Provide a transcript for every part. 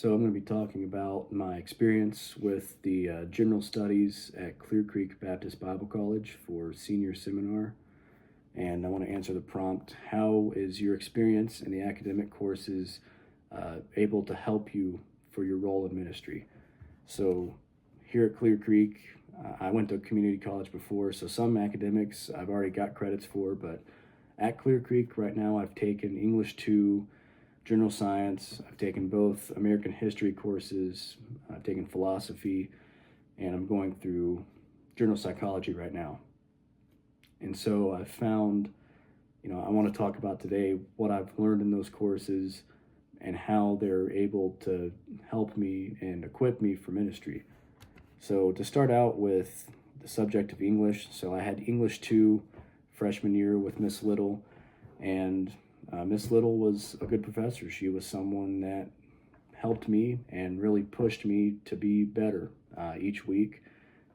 So I'm going to be talking about my experience with the General Studies at Clear Creek Baptist Bible College for senior seminar. And I want to answer the prompt, how is your experience in the academic courses able to help you for your role in ministry? So here at Clear Creek, I went to community college before, so some academics I've already got credits for, but at Clear Creek right now I've taken English 2, General Science. I've taken both American history courses. I've taken philosophy, and I'm going through General Psychology right now. And so I've found, I want to talk about today what I've learned in those courses and how they're able to help me and equip me for ministry. So to start out with the subject of English, so I had English 2 freshman year with Miss Little, and Miss Little was a good professor. She was someone that helped me and really pushed me to be better each week,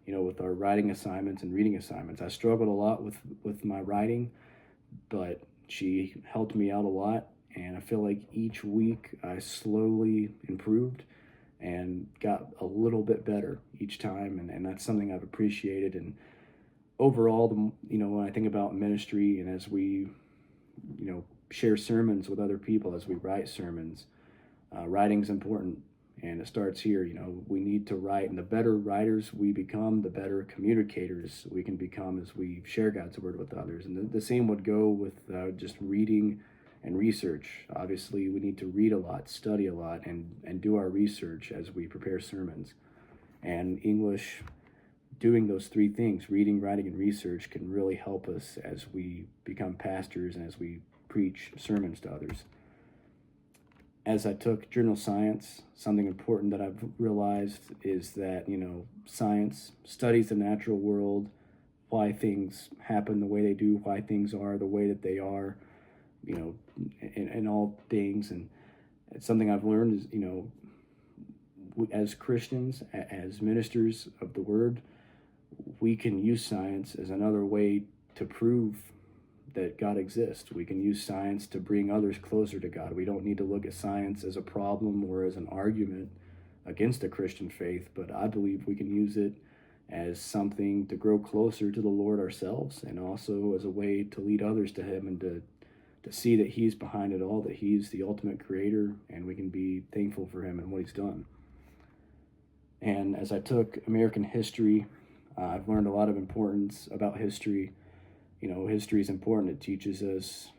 with our writing assignments and reading assignments. I struggled a lot with my writing, but she helped me out a lot, and I feel like each week I slowly improved and got a little bit better each time, and that's something I've appreciated. And overall, when I think about ministry and as we, share sermons with other people, as we write sermons, writing's important, and it starts here. We need to write, and the better writers we become, the better communicators we can become as we share God's word with others. And the same would go with just reading and research. Obviously, we need to read a lot, study a lot, and do our research as we prepare sermons. And English, doing those three things, reading, writing, and research, can really help us as we become pastors and as we preach sermons to others. As I took General Science, something important that I've realized is that, science studies the natural world, why things happen the way they do, why things are the way that they are, in all things. And it's something I've learned is, as Christians, as ministers of the word, we can use science as another way to prove that God exists. We can use science to bring others closer to God. We don't need to look at science as a problem or as an argument against the Christian faith, but I believe we can use it as something to grow closer to the Lord ourselves, and also as a way to lead others to Him and to see that He's behind it all, that He's the ultimate creator, and we can be thankful for Him and what He's done. And as I took American history, I've learned a lot of importance about history. History is important. It teaches us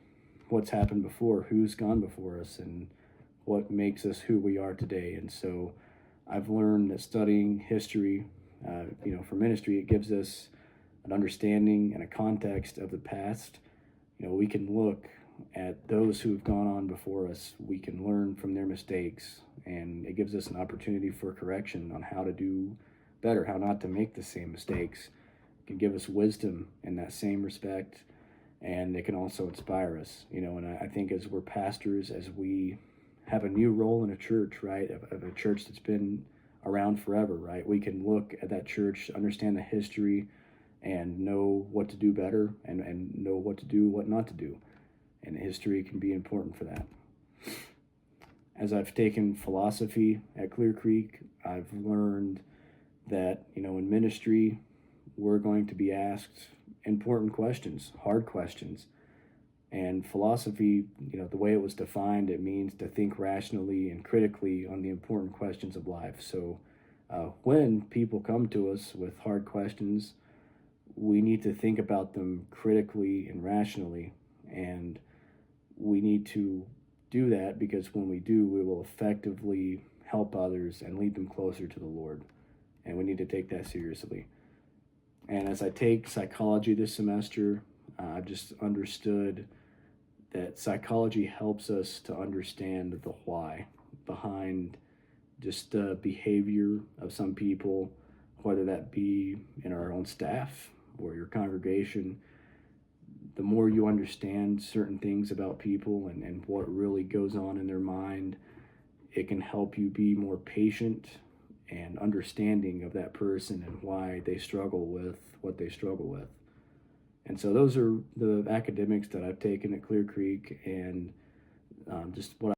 what's happened before, who's gone before us, and what makes us who we are today. And so I've learned that studying history, for ministry, it gives us an understanding and a context of the past. We can look at those who have gone on before us. We can learn from their mistakes, and it gives us an opportunity for correction on how to do better, how not to make the same mistakes. It can give us wisdom in that same respect, and it can also inspire us. And I think as we're pastors, as we have a new role in a church, right, of a church that's been around forever, right, we can look at that church, understand the history, and know what to do better, and know what to do, what not to do. And history can be important for that. As I've taken philosophy at Clear Creek, I've learned that, in ministry, we're going to be asked important questions, hard questions. And philosophy, the way it was defined, it means to think rationally and critically on the important questions of life. So when people come to us with hard questions, we need to think about them critically and rationally. And we need to do that because when we do, we will effectively help others and lead them closer to the Lord. And we need to take that seriously. And as I take psychology this semester, I've just understood that psychology helps us to understand the why behind just the behavior of some people, whether that be in our own staff or your congregation. The more you understand certain things about people and what really goes on in their mind, it can help you be more patient and understanding of that person and why they struggle with what they struggle with. And so those are the academics that I've taken at Clear Creek, and just what